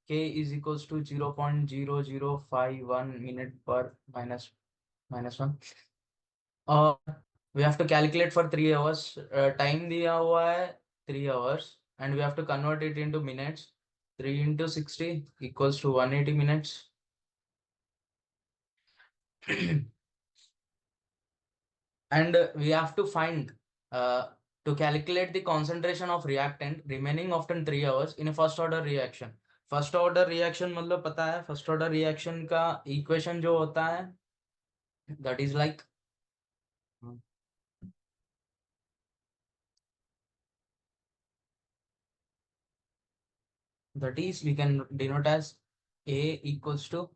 k is equals to 0.0051 minute per minus 1. और we have to calculate for 3 hours. Time दिया हुआ है 3 hours and we have to convert it into minutes. 3 into 60 equals to 180 minutes. And we have to find to calculate the concentration of reactant remaining after 3 hours in a first order reaction. First order reaction मतलब पता है, first order reaction का equation जो होता है that is like that is we can denote as A equals to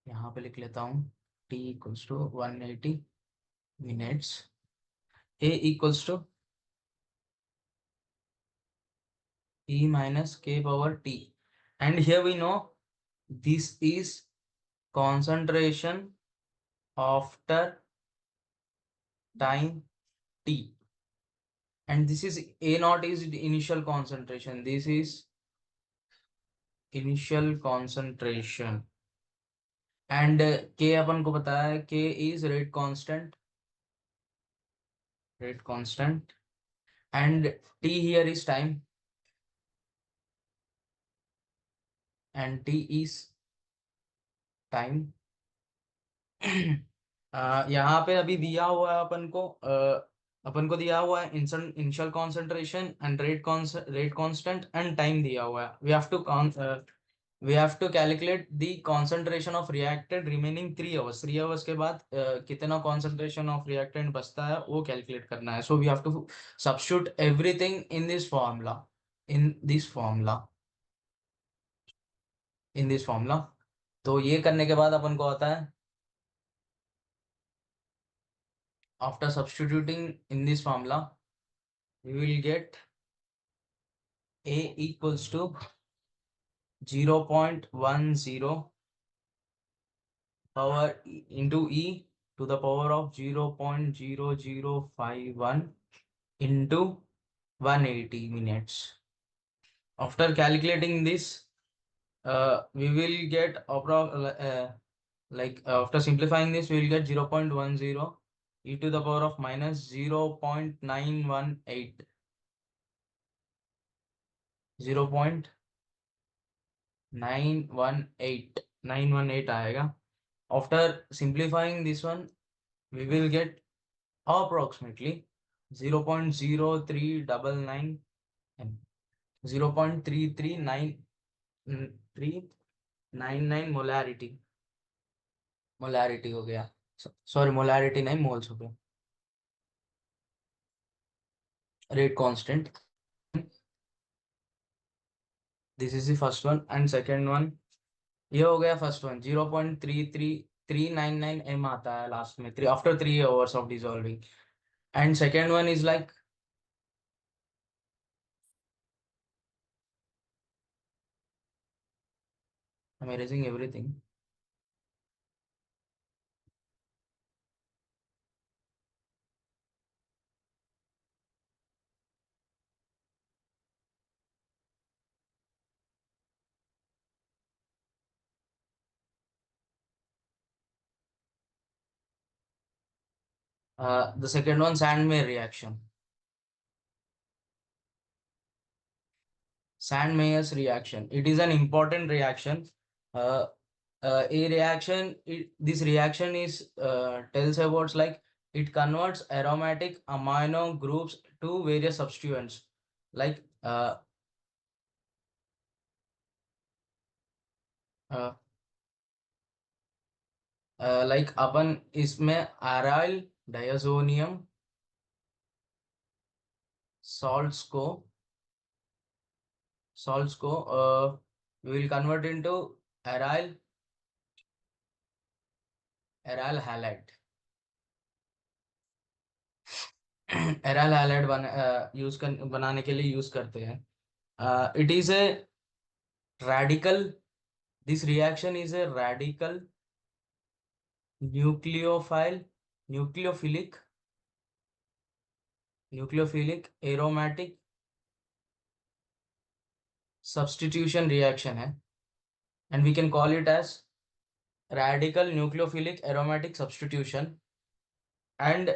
यहाँ पे लिख लेता हूँ T equals to 180 minutes. A equals to E minus K power T, and here we know this is concentration after time T, and this is A naught is the initial concentration. This is initial concentration, and K अपन को पता है K is rate constant, and T here is time, and T is time. यहाँ पे अभी दिया हुआ है अपन को दिया हुआ है initial concentration and rate constant and time दिया हुआ है. We have to calculate the concentration of reactant remaining 3 hours. 3 hours के बाद कितना कॉन्सेंट्रेशन ऑफ रिएक्टेंट बचता है वो कैलकुलेट करना है. So we have to substitute everything in this formula. तो ये करने के बाद अपन को आता है, after substituting in this formula, we will get A equals to 0.10 power into E to the power of 0.0051 into 180 minutes. After calculating this, we will get after simplifying this, we will get 0.10 e to the power of minus 0.918. 0.918 आएगा. After simplifying this one, we will get approximately 0.0399 0.339 molarity हो गया. Sorry, molarity नहीं, moles हो गया. Rate constant. This is the first one and second one. ये हो गया first one. 0.33399 m आता है लास्ट में after 3 hours of dissolving, and second one is like I'm erasing everything. The second one, Sandmeyer reaction. Sandmeyer's reaction. It is an important reaction. This reaction is tells about like it converts aromatic amino groups to various substituents. Like like अपन इसमें aryl diazonium salts को we will convert into aryl halide. aryl halide बनाने के लिए use करते हैं. It is a radical. This reaction is a radical nucleophilic nucleophilic aromatic substitution reaction है, and we can call it as radical nucleophilic aromatic substitution. And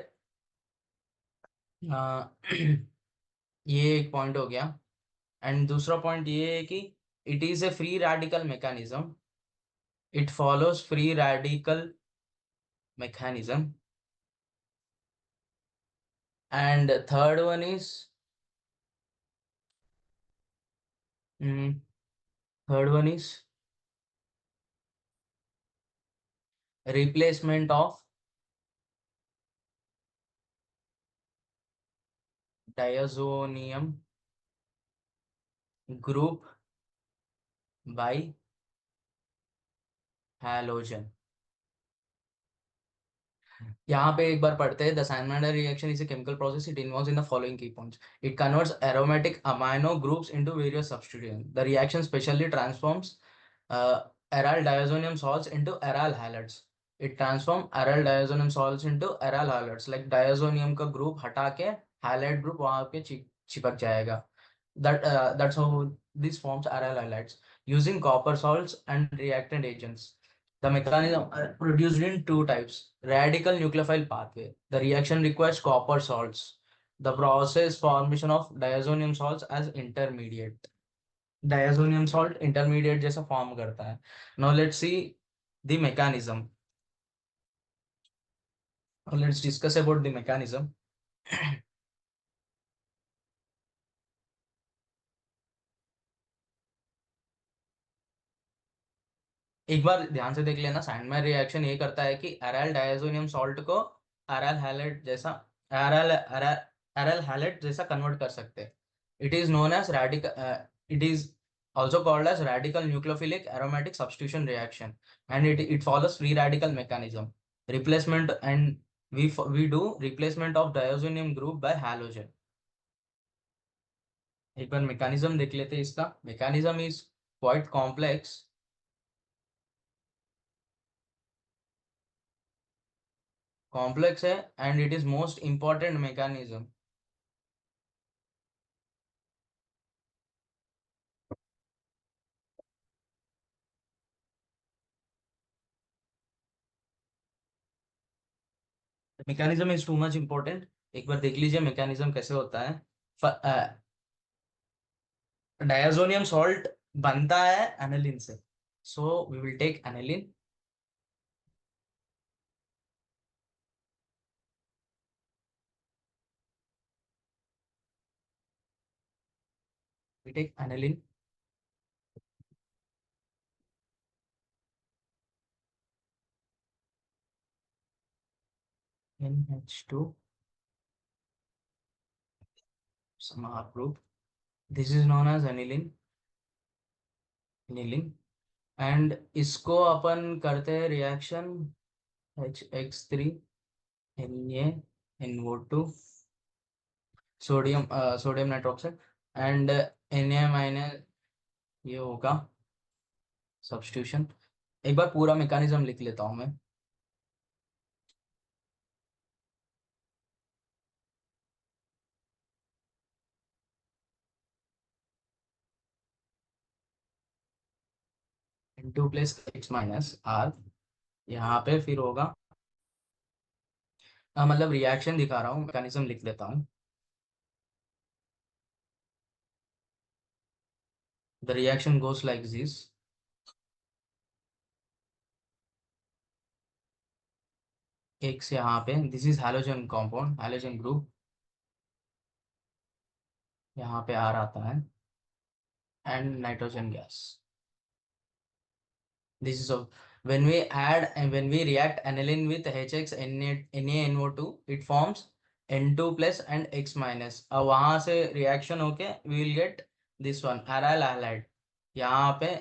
ये एक point हो गया। एंड दूसरा पॉइंट ये है कि it is a free radical mechanism, it follows free radical mechanism. And third one is third one is replacement of diazonium group by halogen। यहाँ पे एक बार पढ़ते हैं, the Sandmeyer reaction is a chemical process, it involves in the following key points. It converts aromatic amino groups into various substituents. The reaction specially transforms aryl diazonium salts into aryl halides। it transform aryl diazonium salts into aryl halides, like diazonium का group हटा के halide group वहां पे चिपक जाएगा। That's how this forms aryl halides using copper salts and reactant agents। The mechanism produced in two types. Radical nucleophile pathway. The reaction requires copper salts. The process formation of diazonium salts as intermediate। Diazonium salt intermediate जैसा form करता है। Now let's see the mechanism. Now let's discuss about the mechanism. एक बार ध्यान से देख लेना, Sandmeyer reaction ये करता है कि एराइल डायजोनियम सॉल्ट को एराइल हैलाइड जैसा एराइल एराइल हैलाइड जैसा कन्वर्ट कर सकते हैं। It is known as radical, इट इज also called as radical nucleophilic aromatic substitution reaction, and it follows free radical mechanism replacement, and we do replacement of diazonium group by halogen। एक बार mechanism देख लेते हैं इसका। mechanism is quite complex, complex है, and it is most important mechanism। Mechanism is too much important. एक बार देख लीजिए mechanism कैसे होता है। डायजोनियम सॉल्ट बनता है एनिलीन से, so we will take aniline. We take aniline, NH2 some R group, this is known as aniline, aniline। And इसको अपन करते हैं reaction HX3 Na NO2 sodium sodium nitroxide and Na minus, ये होगा substitution. एक बार पूरा mechanism लिख लेता हूं मैं। N2 plus X minus R, यहाँ पे फिर होगा मतलब रिएक्शन दिखा रहा हूँ, मैकेनिज्म लिख लेता हूँ। The reaction goes like this. X यहाँ पे, this is halogen compound, halogen group, यहाँ पे R आता है, and nitrogen gas. This is of when we add and when we react aniline with HX NaNO2, it forms N2 plus and X minus। अब वहां से reaction होके we will get this one aryl halide। यहाँ पे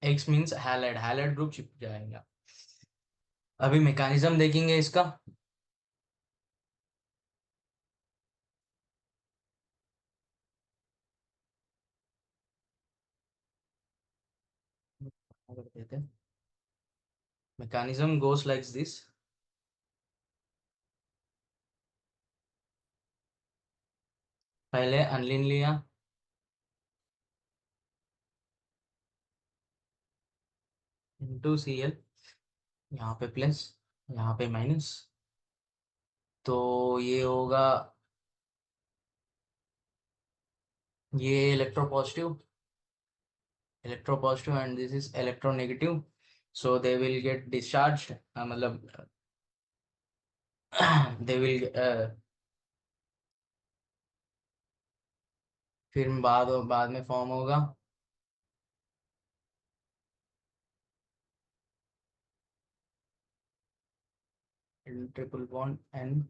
X means halide, halide group chip जाएगा। अभी mechanism देखेंगे इसका। Mechanism goes like this। पहले अनलिन लिया, इंटू सी एल, यहाँ पे प्लस, यहाँ पे माइनस, तो ये होगा, ये electropositive, electropositive and this is electronegative, so they will get discharge, मतलब दे विल, फिर बाद में फॉर्म होगा ट्रिपल बॉन्ड एन,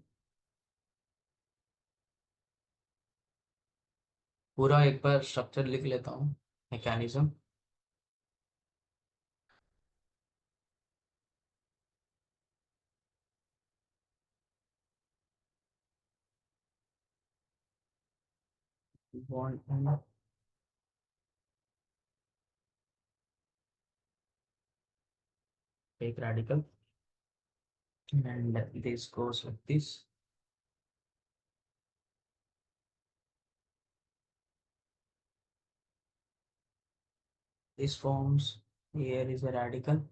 पूरा एक बार स्ट्रक्चर लिख लेता हूँ, mechanism, bond and take radical, and this goes like this. This forms, here is a radical,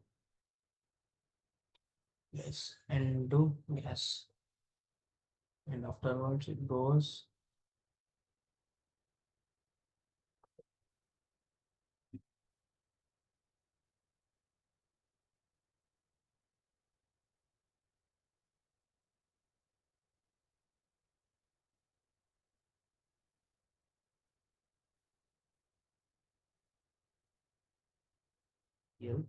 yes, and do yes, and afterwards it goes here.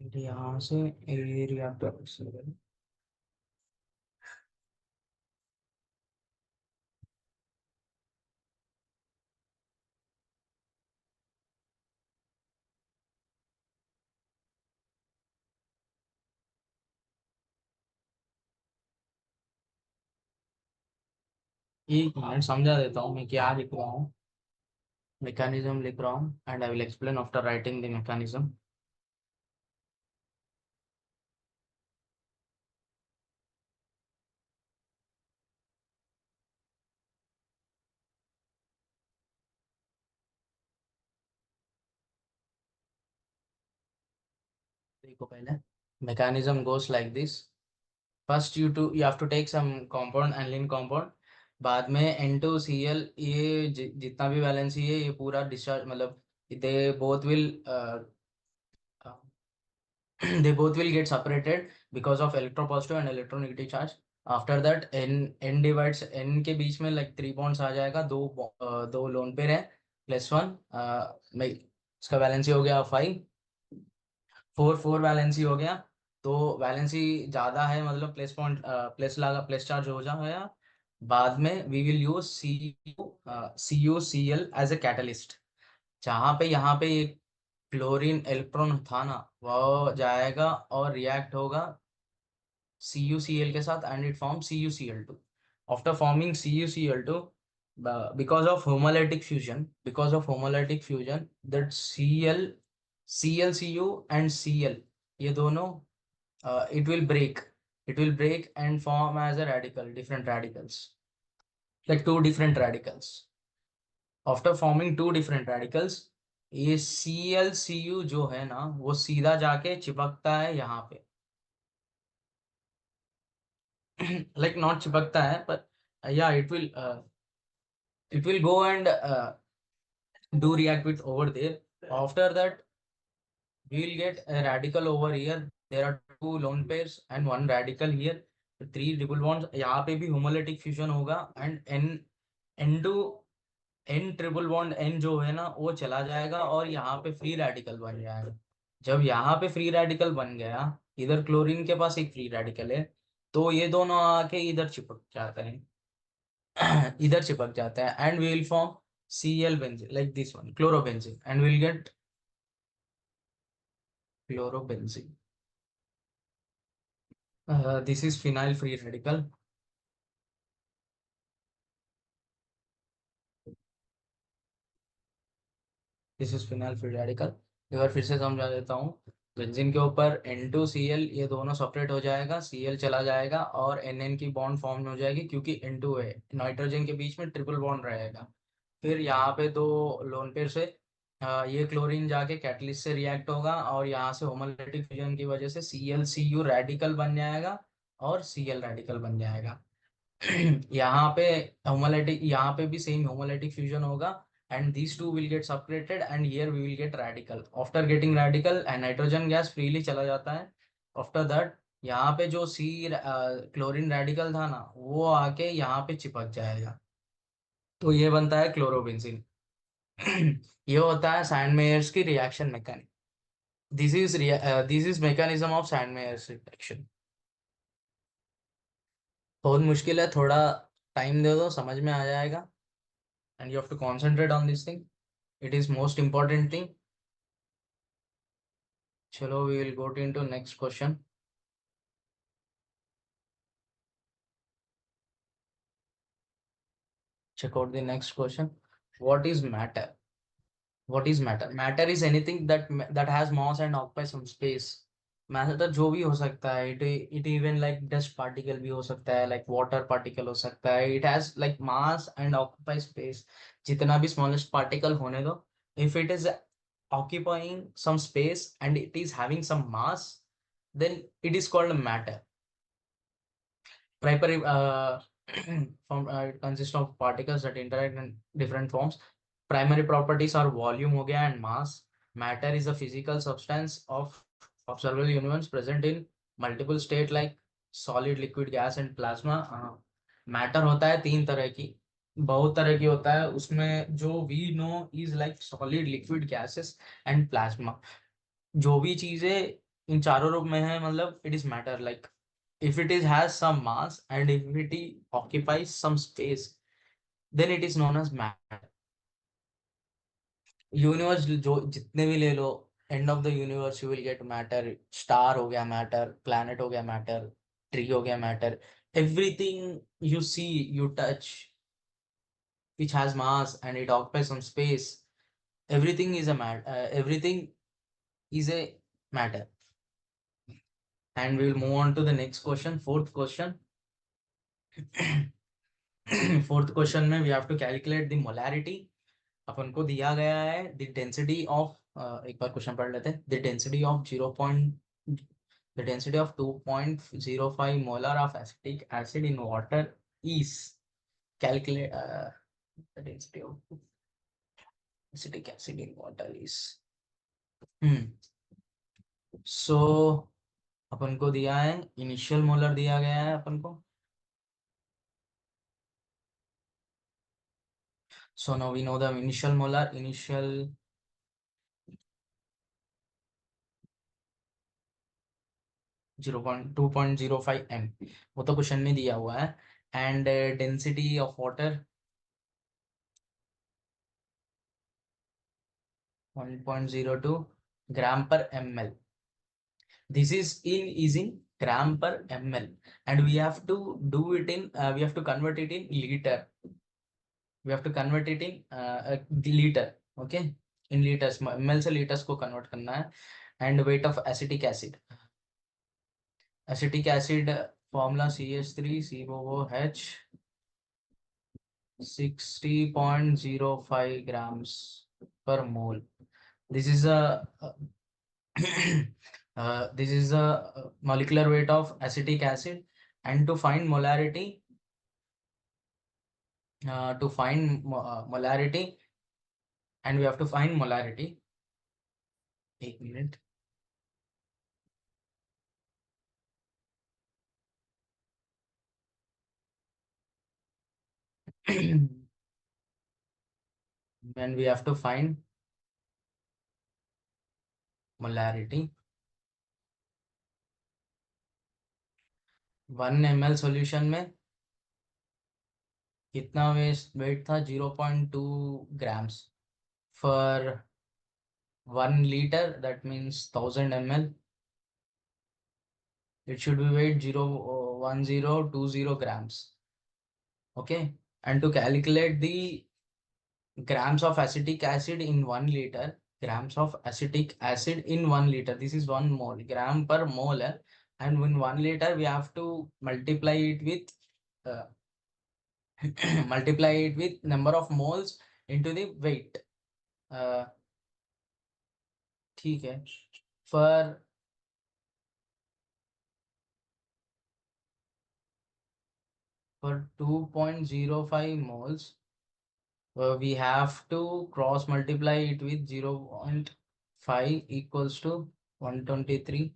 फिर यहाँ से रिएक्टर से, एक मिनट समझा देता हूँ मैं क्या लिख रहा हूँ, मैकेनिज्म लिख रहा हूँ and I will explain after writing the mechanism. देखो पहले, mechanism goes like this, first you have to take some compound aniline compound, बाद में N2Cl, ये जितना भी वैलेंसी है ये पूरा डिस्चार्ज, मतलब they both will they both will get separated because of electropositive and electronegative charge, after that n divides n के बीच में like 3 bonds आ जाएगा, दो लोन पेयर है, +1, इसका वैलेंसी हो गया 5, 4 वैलेंसी हो गया, तो वैलेंसी ज्यादा है मतलब प्लस पॉइंट, प्लस लगा, प्लस चार्ज हो जाएगा, बाद में we will use CuCl as a catalyst, जहाँ पे यहाँ पे एक क्लोरीन इलेक्ट्रॉन था ना, वो जाएगा और रिएक्ट होगा CuCl के साथ and it form CuCl2, after forming CuCl2, because of homolytic fusion that ClCu and Cl, ये दोनों, it will break and form as a radical, different radicals, like two different radicals, after forming two different radicals, ये ClCu जो है ना वो सीधा जाके चिपकता है यहाँ पे, like not चिपकता है but yeah, it will go and do react with over there, after that we will get a radical over here, there are two lone pairs and one radical here, three double bonds, यहाँ पे भी homolytic fusion होगा and n2 n triple bond n जो है ना वो चला जाएगा और यहाँ पे फ्री रेडिकल बन जाएगा, जब यहाँ पे फ्री रेडिकल बन गया, इधर क्लोरीन के पास एक फ्री रेडिकल है, तो ये दोनों आके इधर चिपक जाते हैं इधर चिपक जाते हैं and we will form Cl benzene like this one, chlorobenzene, and we'll get chlorobenzene. This is phenyl free radical. This is phenyl free radical. एक बार फिर से समझा देता हूँ, बेंजीन के ऊपर N2Cl ये दोनों सेपरेट हो जाएगा, Cl चला जाएगा और Nn की बॉन्ड फॉर्म हो जाएगी क्योंकि N2 है, नाइट्रोजन के बीच में ट्रिपल बॉन्ड रहेगा। फिर यहाँ पे दो लोन पेयर से ये क्लोरीन जाके कैटलिस्ट से रिएक्ट होगा और यहाँ से होमोलिटिक फ्यूजन की वजह से ClCu रेडिकल बन जाएगा और Cl रेडिकल बन जाएगा। यहाँ पे होमोलिटिक, यहाँ पे भी सेम होमोलिटिक फ्यूजन होगा and these two will get separated and here we will get radical. After getting radical and nitrogen gas freely चला जाता है। After that यहाँ पे जो C क्लोरीन रेडिकल था ना वो आके यहाँ पे चिपक जाएगा, तो ये बनता है क्लोरोबेंजीन। ये होता है सैंडमेयर्स की reaction mechanic. This is mechanism of Sandmeyer's reaction. बहुत मुश्किल है, थोड़ा टाइम दे दो समझ में आ जाएगा and you have to concentrate on this thing. It is most important thing. चलो we will go into next question. Check out the next question. What is matter? What is matter? Matter is anything that has mass and occupies some space. Matter जो भी हो सकता है, it even like dust particle भी हो सकता है, like water particle हो सकता है, it has like mass and occupy space. जितना भी स्मॉलेस्ट पार्टिकल होने दो, if it is occupying some space and it is having some mass, then it is called matter. Primary it consists of particles that interact in different forms. Primary properties are volume हो गया and mass. Matter is a physical substance of observable universe present in multiple state like solid, liquid, gas and plasma. Matter होता है तीन तरह की, बहुत तरह की होता है उसमें। जो we know is like solid, liquid, gases and plasma. जो भी चीजें इन चारों रूप में है, मतलब it is matter. Like if it is has some mass and if it occupies some space, then it is known as matter. Universe जो जितने भी ले लो, end of the universe you will get matter. Star हो गया matter, planet हो गया matter, tree हो गया matter. Everything you see, you touch, which has mass and it occupies some space, everything is a matter. Everything is a matter. And we will move on to the next question, fourth question. Fourth question में we have to calculate the molarity. अपन को दिया गया है the density of, एक बार question पढ़ लेते हैं। The density of 2.05 molar of acetic acid in water is calculate the density of acetic acid in water is so अपन को दिया है इनिशियल मोलर दिया गया है अपन को। So now we know the initial molar, initial 2.05 m, वो तो question में दिया हुआ है। एंड डेंसिटी ऑफ वाटर 1.02 ग्राम पर ml. This is in gram per ml and we have to do it in we have to convert it in liter. We have to convert it in liter. Okay, in liters, ml से liters को convert करना है। and weight of acetic acid, acetic acid formula CH3COOH 60.05 grams per mole. This is a this is a molecular weight of acetic acid. And to find molarity, molarity, and we have to find molarity. एक minute. When we have to find molarity, 1 ml solution में कितना wait था, 0.2 grams for 1 liter, that means 1000 ml. It should be weight 0.1020 grams. Okay, and to calculate the grams of acetic acid in 1 liter, grams of acetic acid in 1 liter. This is 1 mole, gram per mole, and in 1 liter we have to multiply it with uh, multiply it with number of moles into the weight. ठीक है. For 2.05 moles, we have to cross multiply it with 0.5 equals to 123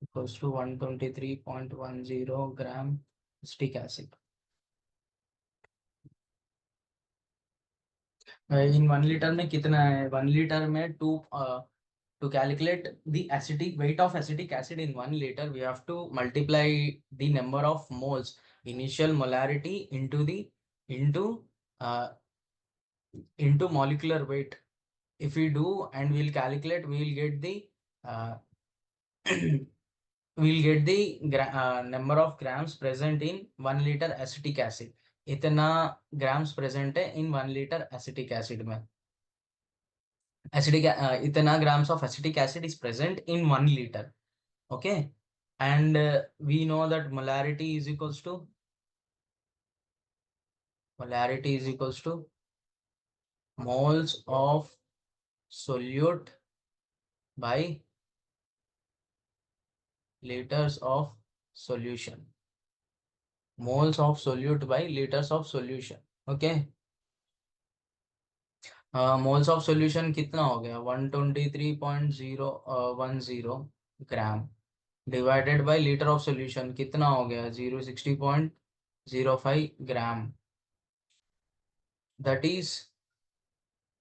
equals to 123.10 gram acetic acid. In 1 liter में कितना है? 1 liter में to calculate the acidic weight of acetic acid in 1 liter, we have to multiply the number of moles, initial molarity into molecular weight. If we do and we'll calculate, we'll get the number of grams present in 1 liter acetic acid. इतना grams present है in 1 liter acetic acid में. इतना grams of acetic acid is present in 1 liter. Okay, and we know that molarity is equals to moles of solute by liters of solution. Moles of solute by liters of solution. Okay, moles of solution कितना हो गया? 123.010 ग्राम divided by liter of solution कितना हो गया? 060.05 ग्राम. That is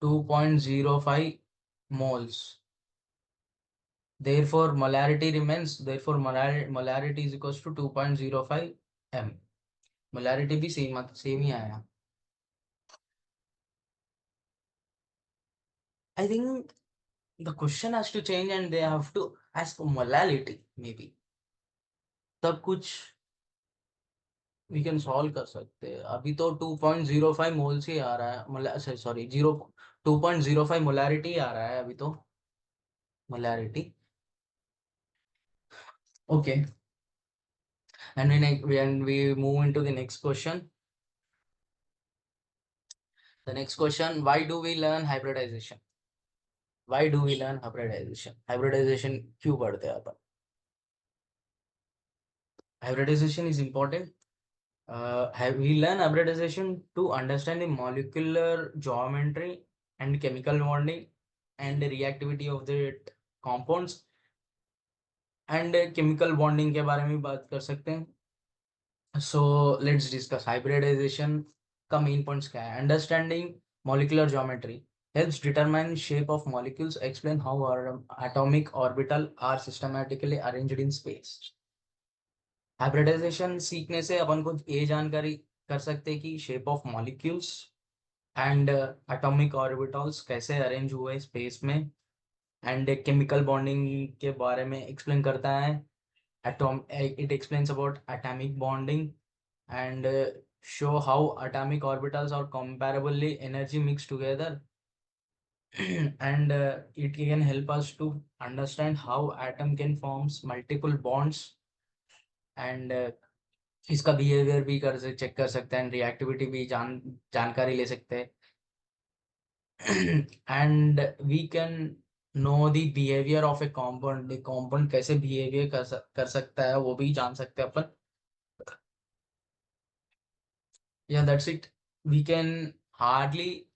2.05 moles. Therefore molarity remains. Therefore molarity is equals to 2.05 m. Molarity भी same ही आया. I think the question has to change and they have to ask for molality maybe. तब कुछ we can solve कर सकते हैं. अभी तो 2.05 moles ही आ रहा है. सॉरी 2.05 मोलारिटी आ रहा है अभी तो. Molarity. Okay. And when we move into the next question. The next question, why do we learn hybridization? Why do we learn hybridization? Hybridization क्यों पढ़ते हैं अपन? Hybridization is important. We learn hybridization to understand the molecular geometry and chemical bonding and the reactivity of the compounds and chemical bonding के बारे में बात कर सकते हैं. So let's discuss hybridization का main points क्या है? Understanding molecular geometry helps determine shape of molecules, explain how our atomic orbital are systematically arranged in space. Hybridisation सीखने से अपन को ये जानकारी कर सकते हैं कि shape of molecules and atomic orbitals कैसे अरेंज हुए स्पेस में एंड केमिकल बॉन्डिंग के बारे में एक्सप्लेन करता है. It explains about atomic bonding and show how atomic orbitals are comparably energy mixed together and it can help us to understand how atom can forms multiple bonds and इसका behaviour भी check कर सकते हैं. Reactivity भी जानकारी ले सकते हैं. And we can know the behaviour of a compound. Compound कैसे बिहेवियर कर सकता है वो भी जान सकते हैं अपन. Yeah, that's it. We can hardly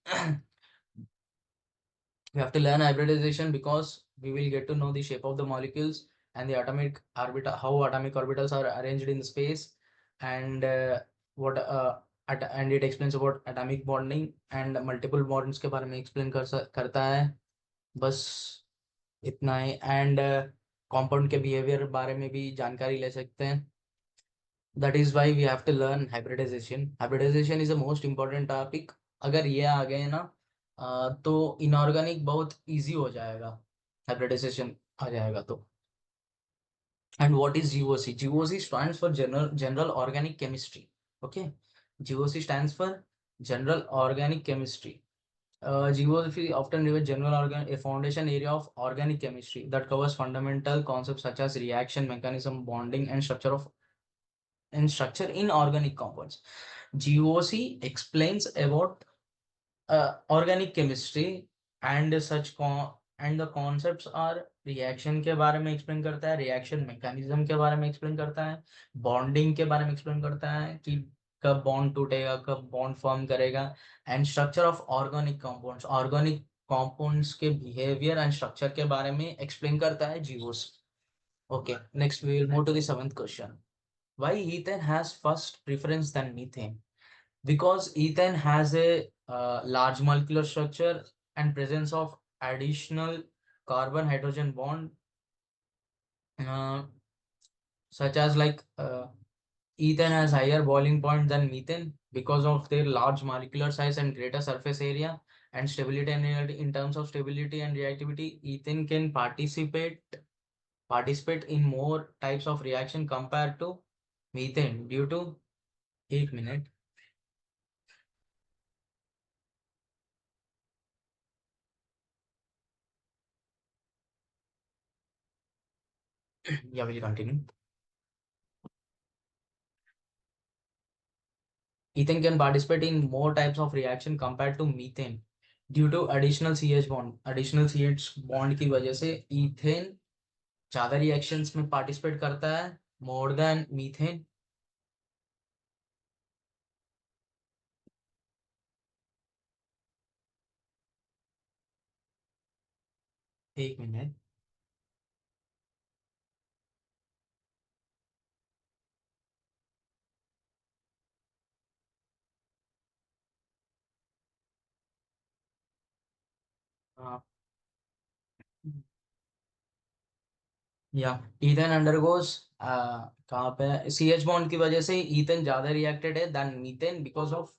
we have to learn hybridization because we will get to know the shape of the molecules and the atomic orbital, how atomic orbitals are arranged in space and and it explains about atomic bonding and multiple bonds के बारे में explain करता है. बस इतना ही. and compound के behavior बारे में भी जानकारी ले सकते हैं. That is why we have to learn hybridization. Hybridization is the most important topic. अगर ये आ गए ना तो इनऑर्गेनिक बहुत इजी हो जाएगा. हाइब्रिडाइजेशन आ जाएगा तो. And what is GOC? GOC stands for general organic chemistry. Okay, GOC stands for General organic chemistry. Geography often refers general a foundation area of organic chemistry that covers fundamental concepts such as reaction mechanism, bonding, and structure in organic compounds. GOC explains about organic chemistry and and the concepts are reaction के बारे में explain करता है, reaction mechanism के बारे में explain करता है, bonding के बारे में explain करता है कि कब bond टूटेगा, कब bond form करेगा, and structure of organic compounds के behavior and structure के बारे में explain करता है GOC. Okay, next we will move to the seventh question. Why ethane has first preference than methane? Because ethane has a large molecular structure and presence of additional carbon hydrogen bond, uh, such as ethane has higher boiling point than methane because of their large molecular size and greater surface area and stability and reactivity. In terms of stability and reactivity, ethane can participate in more types of reaction compared to methane due to 8 minutes. Yeah, we'll continue. Ethane can participate in more types of reaction compared to methane due to additional CH bond. Additional CH bond की वजह से ethane ज्यादा reactions में participate करता है more than methane. एक minute. या Ethan undergoes कहाँ पे CH बॉन्ड की वजह से ईथन ज्यादा रिएक्टेड है than methane because of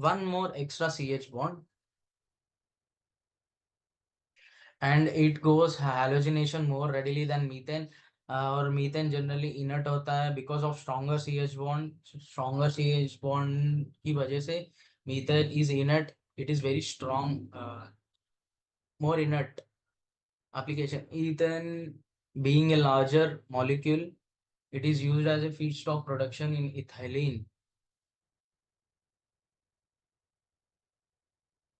one more extra CH bond and it goes halogenation more readily than methane. और मीथेन जनरली इनर्ट होता है because of stronger CH bond की वजह से methane is inert. It is very strong, more inert application. Ethane being a larger molecule, it is used as a feedstock production in ethylene.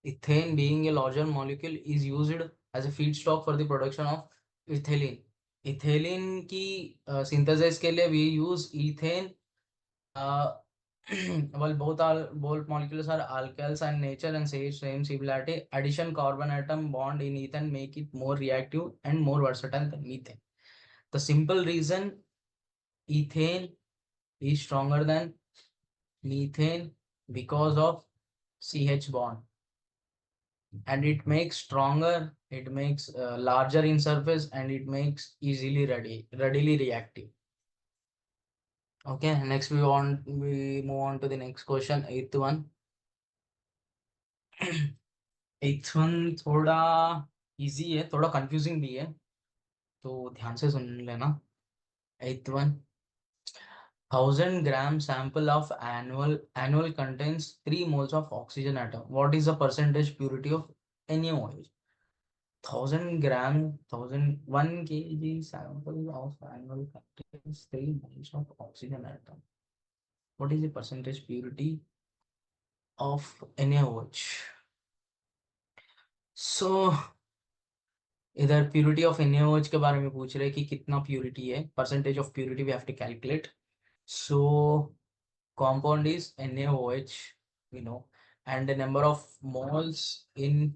Ethane being a larger molecule is used as a feedstock for the production of ethylene. Ethylene की synthesis के लिए we use ethane. Well, both molecules are alkyls and nature and same similarity. Addition carbon atom bond in ethane make it more reactive and more versatile than methane. The simple reason ethane is stronger than methane because of CH bond, and it makes stronger, it makes larger in surface, and it makes readily reactive. Okay, next we move on to the next question, eighth one. eighth one थोड़ा easy है, थोड़ा confusing भी है, तो ध्यान से सुन लेना. eighth one. 1,000 gram sample of annual contains 3 moles of oxygen atom. What is the percentage purity of NaOH? 1 kg sample of annual contains 3 moles of oxygen atom. What is the percentage purity of NaOH? So इधर purity of NaOH के बारे में पूछ रहे कि कितना purity है. Percentage of purity we have to calculate. So compound is NaOH, we know, and the number of moles in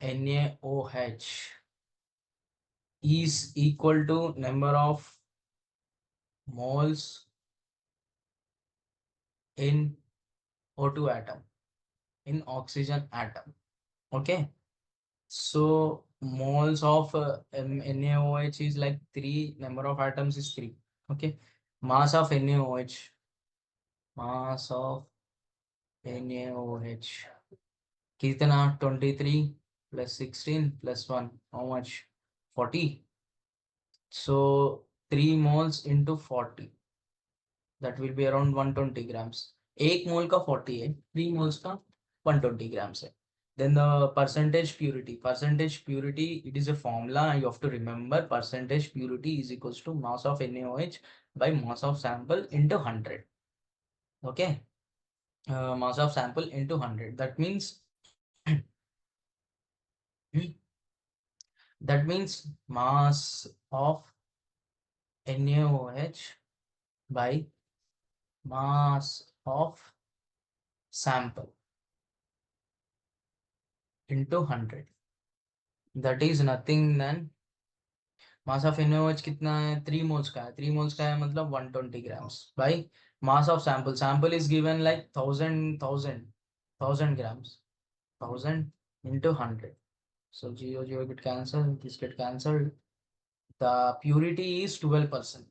NaOH is equal to number of moles in O2 atom, in oxygen atom. Okay, so moles of NaOH is like 3, number of atoms is 3. Okay, mass of NaOH, mass of NaOH कितना? 23 plus 16 plus 1, how much? 40. So 3 moles into 40, that will be around 120 grams. 1 मोल का 40 है, 3 moles का 120 grams. Then the percentage purity. Percentage purity, it is a formula. You have to remember percentage purity is equals to mass of NaOH by mass of sample into 100. Okay. Mass of sample into 100. That means that means mass of NaOH by mass of sample into 100. That is nothing than mass of NaOH कितना है 3 moles का है 3 moles का है मतलब 120 grams by mass of sample sample is given like 1000 grams 1000 into 100 so 0 get cancelled this get cancelled the purity is 12%.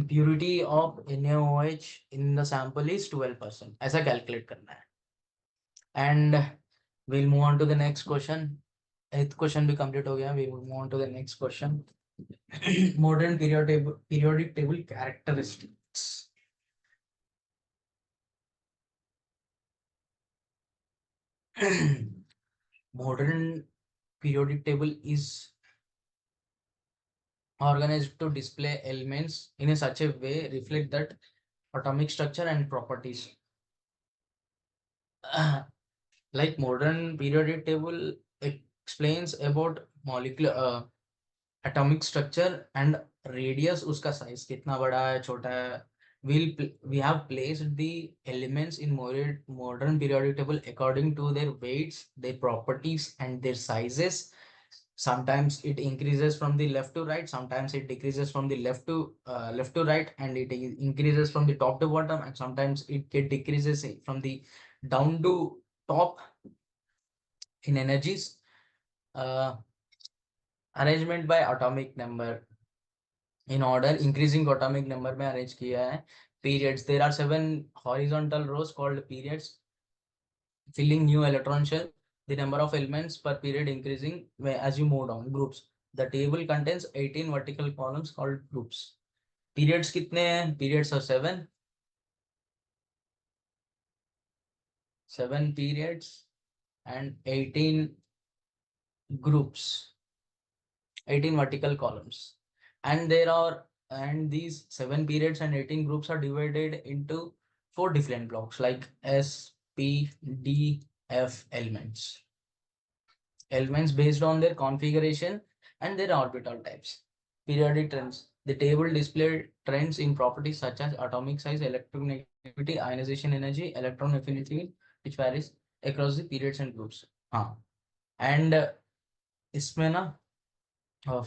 Purity of NaOH in the sample is 12%. ऐसा calculate करना है and we'll move on to the next question. 8th question भी complete हो गया. We will move on to the next question. Modern periodic table characteristics. Modern periodic table is organized to display elements in a such a way reflect that atomic structure and properties. Like modern periodic table explains about molecular atomic structure and radius उसका size कितना बड़ा है छोटा है. We have placed the elements in modern periodic table according to their weights, their properties and their sizes. Sometimes it increases from the left to right, sometimes it decreases from the left to right, and it increases from the top to bottom, and sometimes it decreases from the down to top in energies. Arrangement by atomic number in order, increasing atomic number में arrange किया है. Periods, there are 7 horizontal rows called periods filling new electron shell. The number of elements per period increasing as you move down. Groups, the table contains 18 vertical columns called groups. Periods कितने हैं? Periods are 7 periods and 18 groups, 18 vertical columns, and these 7 periods and 18 groups are divided into 4 different blocks like S, P, D, F elements based on their configuration and their orbital types. Periodic trends, the table displayed trends in properties such as atomic size, electronegativity, ionization energy, electron affinity, which varies across the periods and groups. And इसमें ना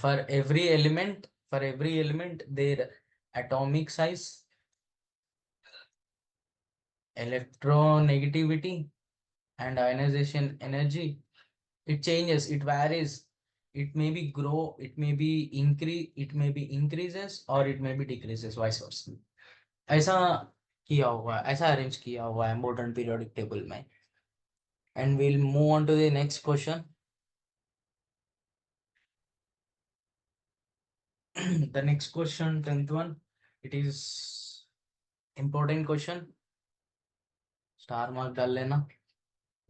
for every element their atomic size, electronegativity and ionization energy, it changes, it varies, it may be grow, it may be increases or it may be decreases, vice versa. ऐसा किया हुआ है, ऐसा arrange किया हुआ है मॉडर्न पीरियोडिक टेबल में. And we'll move on to the next question. The next question, 10th one, it is important question. Star mark डाल लेना,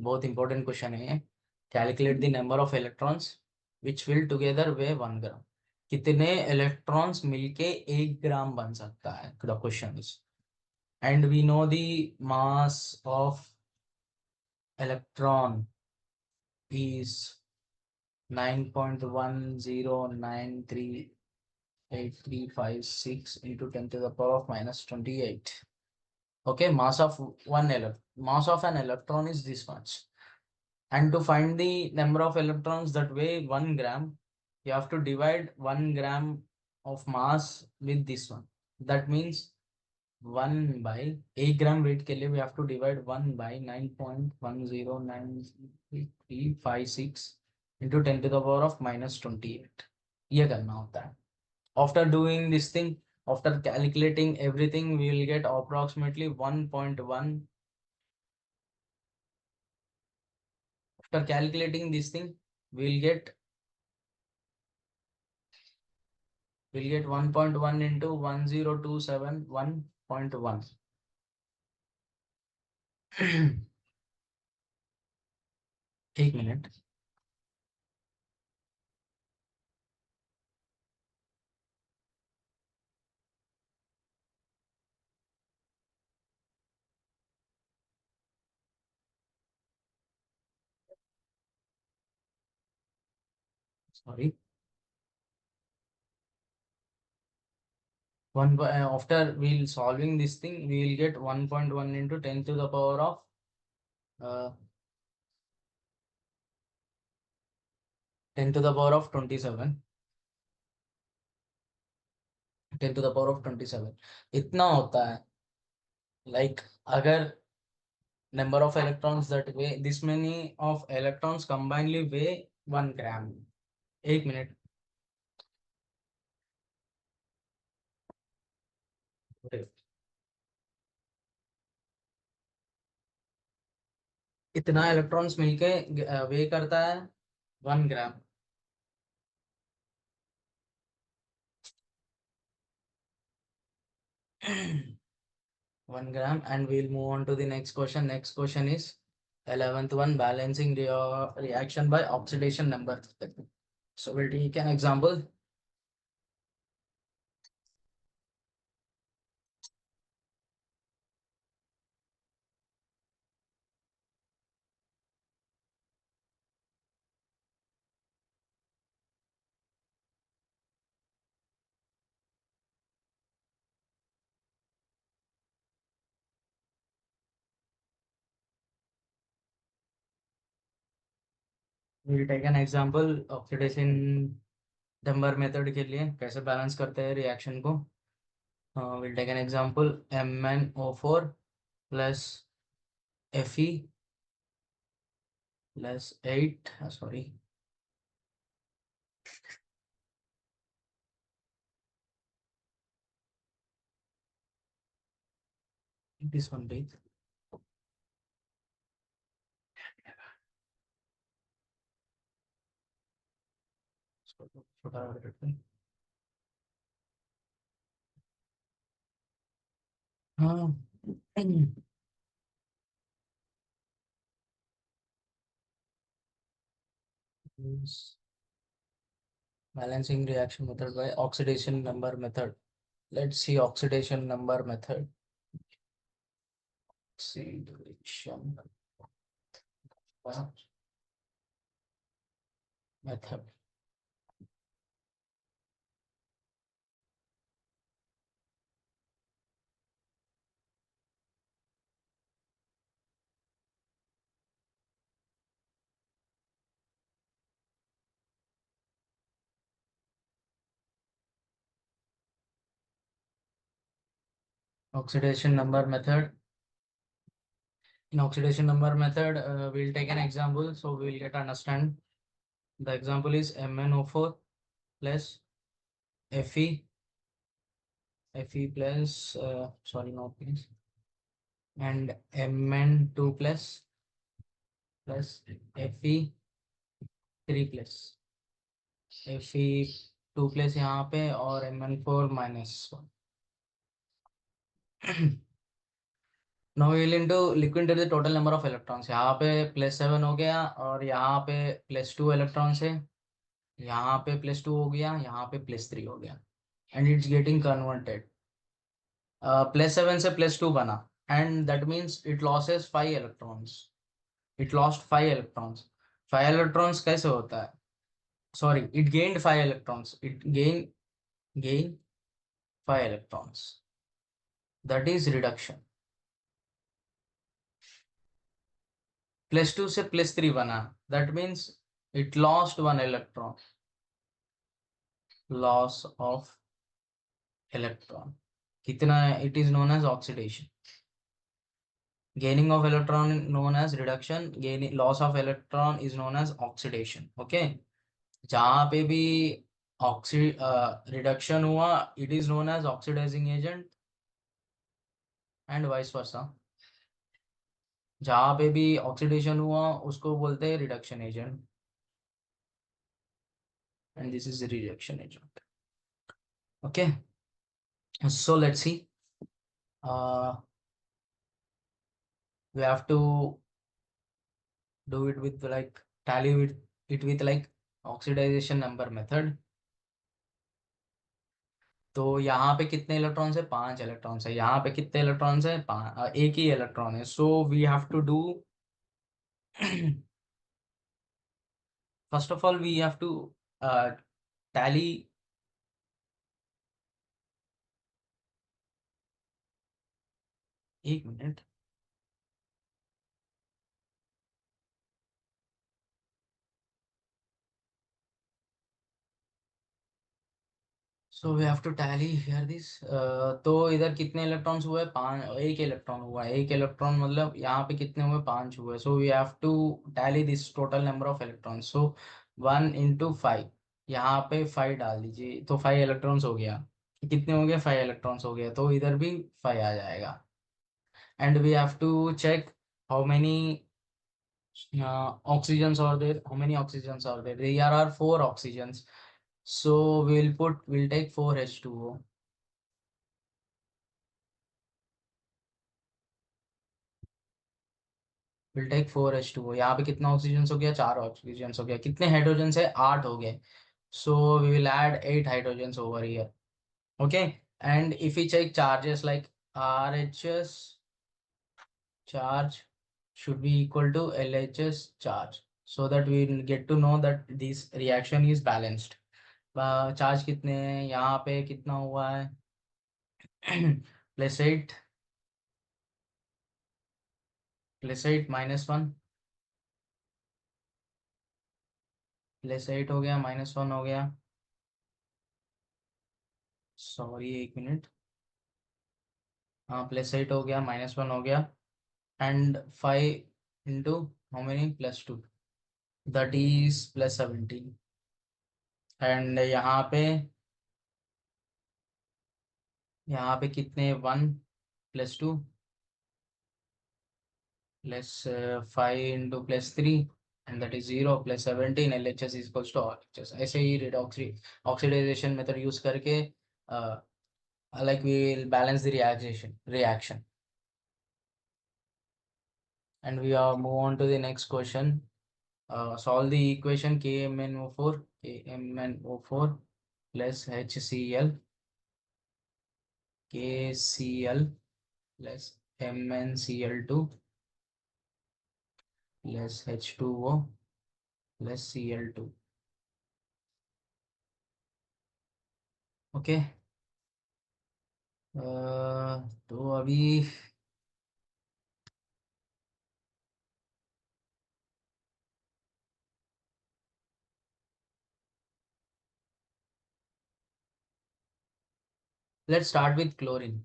बहुत इंपॉर्टेंट क्वेश्चन है ये. Calculate the number of electrons which will together weigh 1 gram. कितने इलेक्ट्रॉन्स मिलके 1 gram बन सकता है, the question is. And we know the mass of electron is 9.1093856 into 10 to the power of minus 28. Okay, mass of an electron is this much. And to find the number of electrons that weigh 1 gram, you have to divide 1 gram of mass with this one. That means 1 by 8 gram weight के लिए we have to divide 1 by 9.1093356 into 10 to the power of minus 28. ये करना होता है. After doing this thing, after calculating everything, we will get approximately 1.1. After calculating this thing, we'll get 1.1 into 10271.1. एक minute. Sorry. After we'll solving this thing, we will get 1.1 into 10 to the power of 10 to the power of 27. 10 to the power of 27 इतना होता है. Like अगर number of electrons that weigh this many of electrons combinedly weigh 1 gram. एक minute. इतना electrons मिलके वे करता है 1 ग्राम. 1 gram, and we'll move on to the next question. Next question is 11th one, balancing reaction by oxidation number. So we'll take an example. We'll take an example oxidation number method के लिए कैसे balance करते हैं reaction को. We'll take an example MnO4 plus Fe plus 8 sorry this one please. छोटा करते हैं. हाँ. Balancing reaction method by oxidation number method. Let's see oxidation number method. Oxidation method. Oxidation number method. In oxidation number method, we'll take an example so we'll get understand. The example is MnO4 plus Fe plus sorry no please, and Mn2 plus Fe3 plus Fe2 plus यहाँ पे और Mn4 minus 1. Now we will into liquid into the total number of electrons. यहाँ पे +7 हो गया और यहाँ पे +2 electrons है. यहाँ पे +2 हो गया, यहाँ पे +3 हो गया, and it's getting converted. +7 से +2 बना, and that means it loses 5 electrons. It lost 5 electrons. 5 electrons कैसे होता है? Sorry, it gained 5 electrons. It gain 5 electrons. That is reduction. +2 से +3 बना, that means it lost 1 electron. Loss of electron. कितना? It is known as oxidation. Gaining of electron known as reduction. Loss of electron is known as oxidation. Okay. जहाँ पे भी reduction हुआ, it is known as oxidizing agent, and vice versa. जहाँ पे भी oxidation हुआ उसको बोलते हैं reduction agent, and this is the reduction agent. Okay, so let's see. We have to do it with like tally it with like oxidisation number method. तो यहाँ पे कितने इलेक्ट्रॉन्स है? 5 इलेक्ट्रॉन्स है। यहाँ पे कितने इलेक्ट्रॉन्स है? एक ही इलेक्ट्रॉन है। So we have to do first of all we have to tally. एक मिनट। So we have to tally here this. तो इधर कितने इलेक्ट्रॉन्स हुए? 5। एक इलेक्ट्रॉन हुआ है। एक इलेक्ट्रॉन मतलब यहाँ पे कितने हुए? 5 हुए। So we have to tally this total number of electrons. सो 1 into 5, यहाँ पे 5 डाल दीजिए तो 5 इलेक्ट्रॉन्स हो गया। कितने हो गए? 5 इलेक्ट्रॉन्स हो गया। तो इधर भी 5 आ जाएगा। And we have to check how many oxygens are there. How many oxygens are there? There are 4 oxygens. So we'll take 4H2O. We'll take 4H2O. यहाँ पे कितना ऑक्सीजन हो गया? 4 ऑक्सीजन हो गया। कितने हाइड्रोजन है? 8 हो गए। So we will add 8 hydrogens over here. Okay. And if we check charges like RHS charge should be equal to LHS charge, so that we will get to know that this reaction is balanced. Charge कितने हैं? यहाँ पे कितना हुआ है? +8, +8 -1, +8 हो गया, -1 हो गया। सॉरी, एक मिनट। हाँ, +8 हो गया, -1 हो गया। And 5 into how many? +2, that is +17। And यहाँ पे कितने? 1 + 2 +5 into +3, and that is 0 +17। LHS is equals to RHS। ऐसे ही रिडॉक्स ऑक्सीडाइजेशन मेथड यूज करके like we will balance the reaction. And we are move on to the next question. Solve the equation KMnO4 plus HCl, KCl plus MnCl2 plus H2O plus Cl2. Okay. तो अभी let's start with chlorine.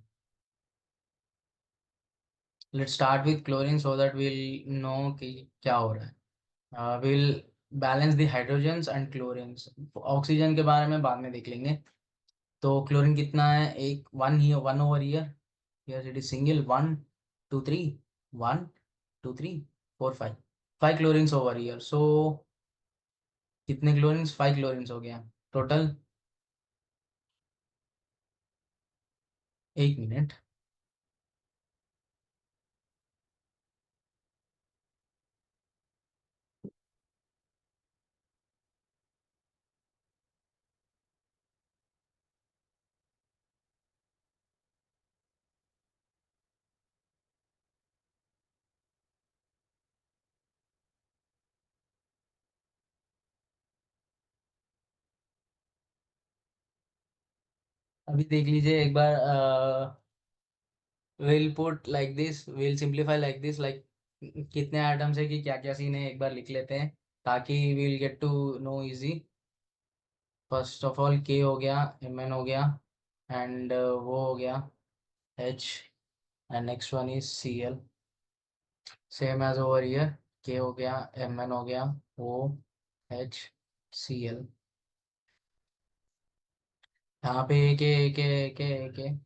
Let's start with chlorine so that we'll know कि क्या हो रहा है। Will balance the hydrogens and chlorines. Oxygen के बारे में बाद में देख लेंगे। तो क्लोरीन कितना है? एक 1 over here, here it is single 1 2 3, 1 2 3 4 5, 5 chlorines over here. So कितने क्लोरीन्स? 5 क्लोरीन्स हो गया टोटल। एक मिनट। अभी देख लीजिए एक बार। Will put like this, will simplify like this, like कितने आइटम्स है कि क्या क्या सीन है एक बार लिख लेते हैं ताकि will get to know easy. First of all के हो गया, Mn हो गया, एंड वो हो गया H, and next one is Cl, same as over here. के हो गया, Mn हो गया, O, H, Cl। यहाँ पे एक है, एक है, एक है, एक है,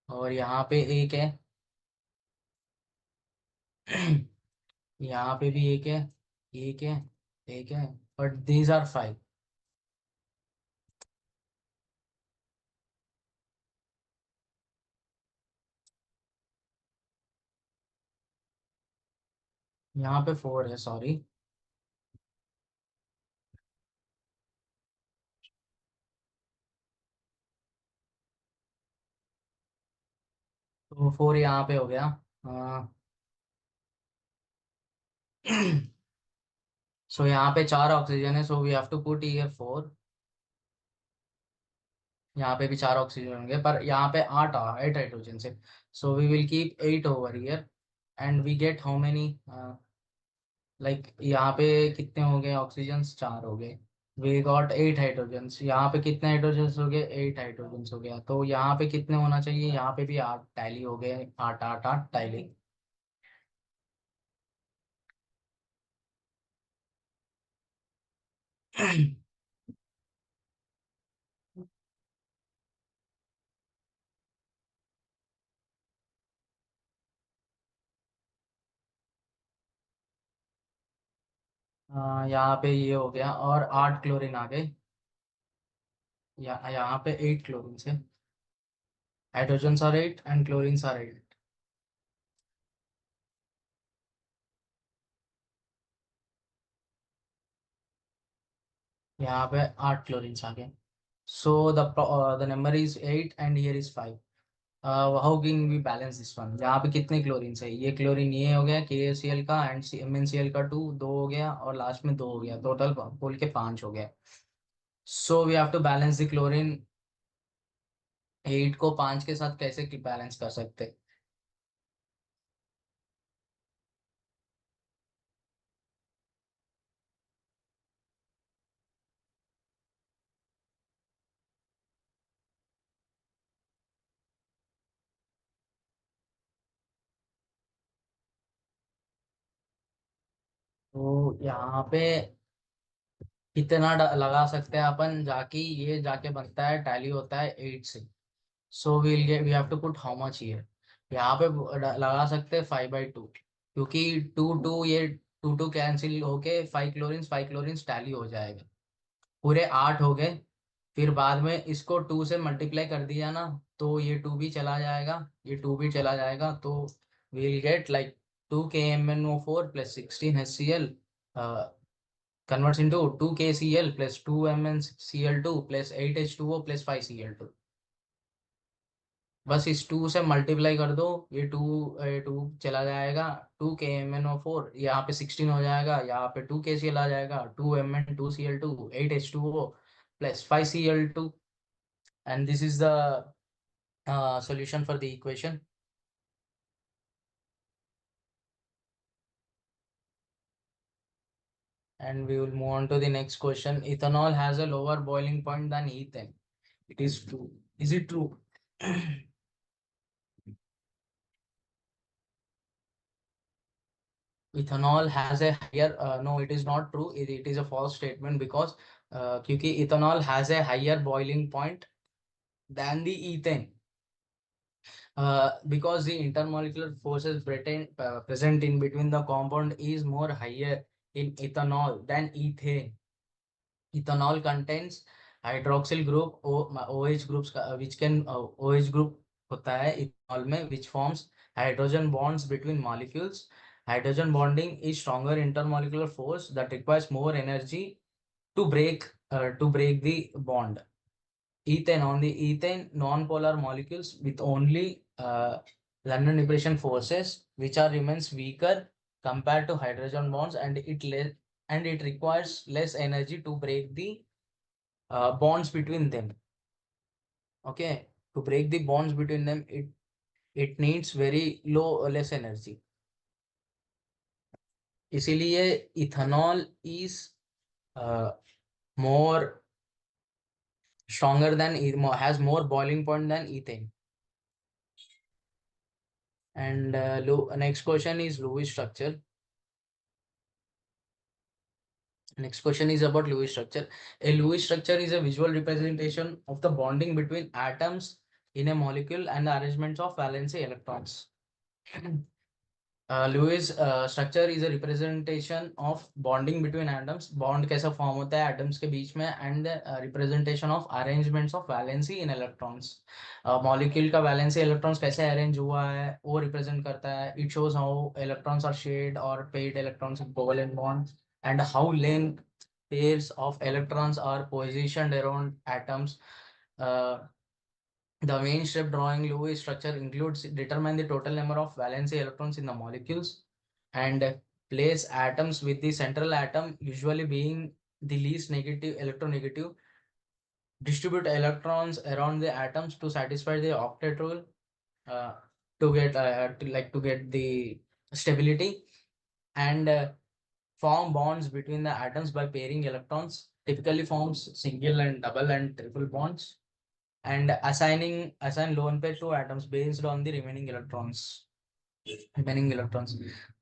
और यहाँ पे एक है। यहाँ पे भी एक है, एक है, एक है, बट दीज आर 5। यहाँ पे 4 है, सॉरी। तो 4 यहाँ पे हो गया। सो यहाँ पे 4 ऑक्सीजन है, so we have to put here 4। यहाँ पे भी 4 ऑक्सीजन होंगे, पर यहाँ पे 8 हाइड्रोजन से, so we will keep 8 over here. And we get how many, like यहाँ पे कितने हो गए ऑक्सीजन? 4 हो गए। We got 8 hydrogens. यहाँ पे कितने हाइड्रोजन्स हो गए? 8 हाइड्रोजन्स हो गया। तो यहाँ पे कितने होना चाहिए? यहाँ पे भी 8 टैली हो गए, 8 8 8 टैली। यहाँ पे ये हो गया, और 8 क्लोरीन आ गए। यहाँ पे 8 क्लोरीन से, hydrogens are 8 and chlorines are 8। यहाँ पे 8 क्लोरीन्स आ गए। So the number is 8 and here is 5। How can we balance this one? यहाँ पे कितने क्लोरीन है? ये क्लोरीन ये हो गया KCl का, एंड MnCl का 2 2 हो गया, और लास्ट में 2 हो गया, टोटल बोल के 5 हो गया। So we have to balance the chlorine. 8 को 5 के साथ कैसे बैलेंस कर सकते? तो यहाँ पे कितना लगा सकते हैं अपन? जाके ये जाके बनता है, टैली होता है 8 से। So we have to put how much here? यहाँ पे लगा सकते हैं 5/2, क्योंकि 2 2 ये 2 2 कैंसिल होके 5 क्लोरीन्स टैली हो जाएगा। पूरे 8 हो गए। फिर बाद में इसको 2 से मल्टीप्लाई कर दिया ना, तो ये 2 भी चला जाएगा, ये 2 भी चला जाएगा, तो we'll get like 2 KMnO4 plus 16HCl converts into 2KCl plus 2MnCl2 plus 8H2O plus 5Cl2। बस इस 2 से मल्टीप्लाई कर दो, ये 2 चला जाएगा, 2 KMnO4 यहाँ पे 16 हो जाएगा, यहाँ पे 2KCl आ जाएगा, 2Mn2Cl2 8H2O plus 5Cl2। and this is the solution for the equation. And we will move on to the next question. Ethanol has a lower boiling point than ethane. It is true. Is it true? Ethanol has a higher, no, it is not true. It is a false statement, because क्योंकि ethanol has a higher boiling point than the ethane. Because the intermolecular forces present in between the compound is more higher in ethanol than ethane. Ethanol contains hydroxyl group, OH groups which can OH group होता है ethanol में, which forms hydrogen bonds between molecules. Hydrogen bonding is stronger intermolecular force that requires more energy to break the bond. Ethane, on the ethane, non-polar molecules with only London depression forces, which are remains weaker compared to hydrogen bonds, and it requires less energy to break the bonds between them. Okay, to break the bonds between them, it needs very less energy. इसीलिए ethanol is more stronger than, has more boiling point than ethane. And next question is Lewis structure. Next question is about Lewis structure. A Lewis structure is a visual representation of the bonding between atoms in a molecule and the arrangements of valency electrons. Lewis structure is a representation of bonding between atoms. Bond कैसा form होता है atoms के बीच में, and representation of arrangements of valency in electrons. Molecule का valency electrons कैसे arrange हुआ है वो represent करता है. It shows how electrons are shared or paired electrons in covalent bonds, and how length pairs of electrons are positioned around atoms. Uh, The main step drawing Lewis structure includes determine the total number of valency electrons in the molecules and place atoms with the central atom usually being the least negative electronegative. Distribute electrons around the atoms to satisfy the octet rule uh, to get the stability and form bonds between the atoms by pairing electrons. Typically forms single and double and triple bonds and assign lone pair to atoms based on the remaining electrons.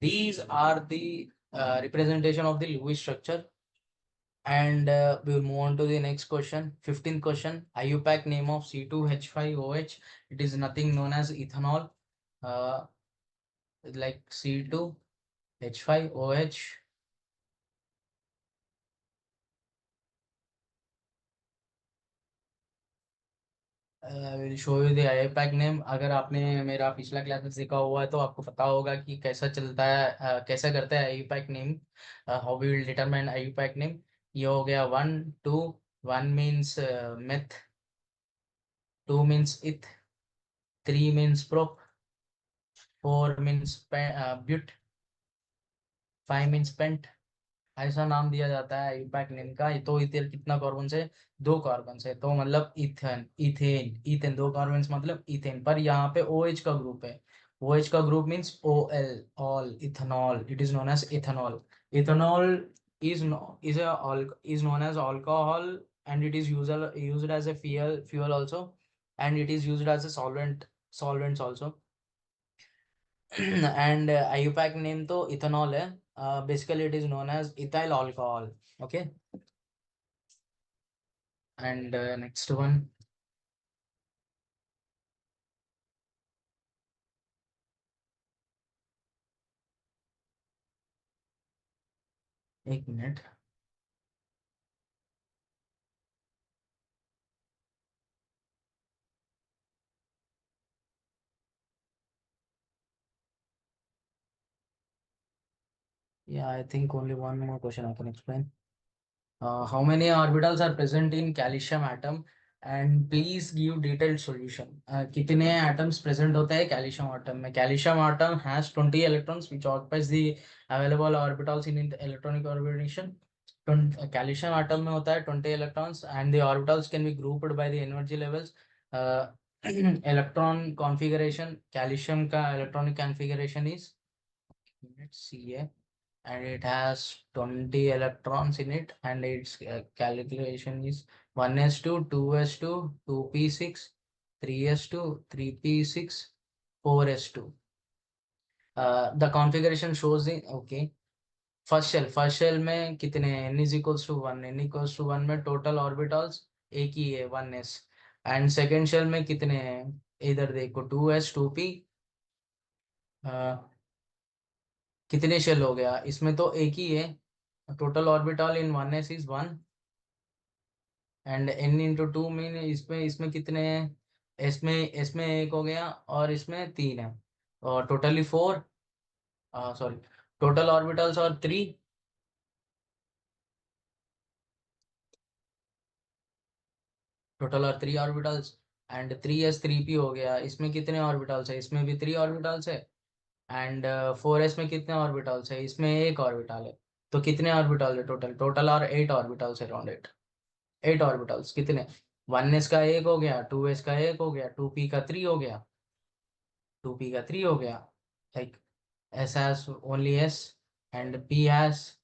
These are the representation of the Lewis structure. And we will move on to the next question. 15th question. IUPAC name of C2H5OH. It is nothing known as ethanol. Uh, like C2H5OH. Will show you the IUPAC name. अगर आपने मेरा पिछला classes देखा हुआ है तो आपको पता होगा कि कैसा चलता है, कैसा करता है IUPAC name. How we will determine IUPAC name. ये हो गया 1 2. 1 means meth, 2 means eth, 3 means prop, 4 means but, 5 means pent. ऐसा नाम दिया जाता है आईयूपैक नेम का. तो इथेन कितना कार्बन है? 2 कार्बन है, तो मतलब इथेन इथेन इथेन 2 कार्बन मतलब इथेन. पर यहाँ पे OH का ग्रुप है. OH का group means OL, ol ethanol. It is known as ethanol. Ethanol is known as alcohol and it is used as a fuel also, and it is used as a solvents also. And IUPAC name तो ethanol है. Basically it is known as ethyl alcohol. Okay. And next one. एक minute. Yeah, I think only one more question I can explain. How many orbitals are present in calcium atom? And please give detailed solution. कितने atoms present होते हैं calcium atom में? Calcium atom has 20 electrons which occupies the available orbitals in the electronic orientation. Calcium atom में होता है 20 electrons and the orbitals can be grouped by the energy levels. Uh, electron configuration, calcium का electronic configuration is, let's see, and it has 20 electrons in it, and its calculation is 1s2 2s2 2p6 3s2 3p6 4s2. The configuration shows the, okay, first shell में कितने n is equals to 1, n equals to 1 में total orbitals एक ही है 1s. And second shell में कितने हैं? इधर देखो 2s 2p. कितने शेल हो गया? इसमें तो एक ही है. Total orbital in 1s is 1 and n into 2 mean इसमें इसमें कितने हैं? इसमें एक हो गया और इसमें 3 है और टोटली 4. सॉरी, टोटल ऑर्बिटल्स और 3. टोटल और 3 ऑर्बिटल्स एंड 3s 3p हो गया. इसमें कितने ऑर्बिटल्स है? इसमें भी 3 ऑर्बिटल्स है. एंड 4s में कितने ऑर्बिटल्स है? इसमें एक ऑर्बिटल है. तो कितने ऑर्बिटल है टोटल और 8 ऑर्बिटल्स है. Around 8 orbitals. कितने? 1s का एक हो गया, 2s का एक हो गया, 2p का 3 हो गया, 2p का 3 हो गया. Like s has only s and p has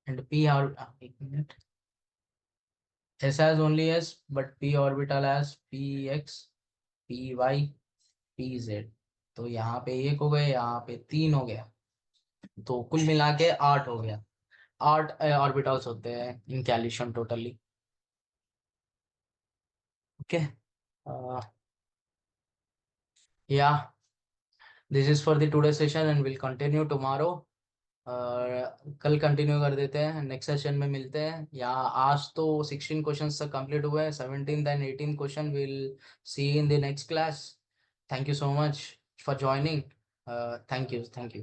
and p or एक minute. s has only s but p orbital has px py pz. तो यहाँ पे एक हो गए, यहाँ पे 3 हो गया, तो कुल मिला के 8 हो गया. 8 ऑर्बिटल्स होते हैं इन कैल्शियम टोटली. ओके. या, this is for the today session and will continue tomorrow. कल कंटिन्यू कर देते हैं, नेक्स्ट सेशन में मिलते हैं. या आज तो 16 क्वेश्चन तक कंप्लीट हुए हैं. 17th and 18th question will see in the next class. Thank you so much for joining. Thank you.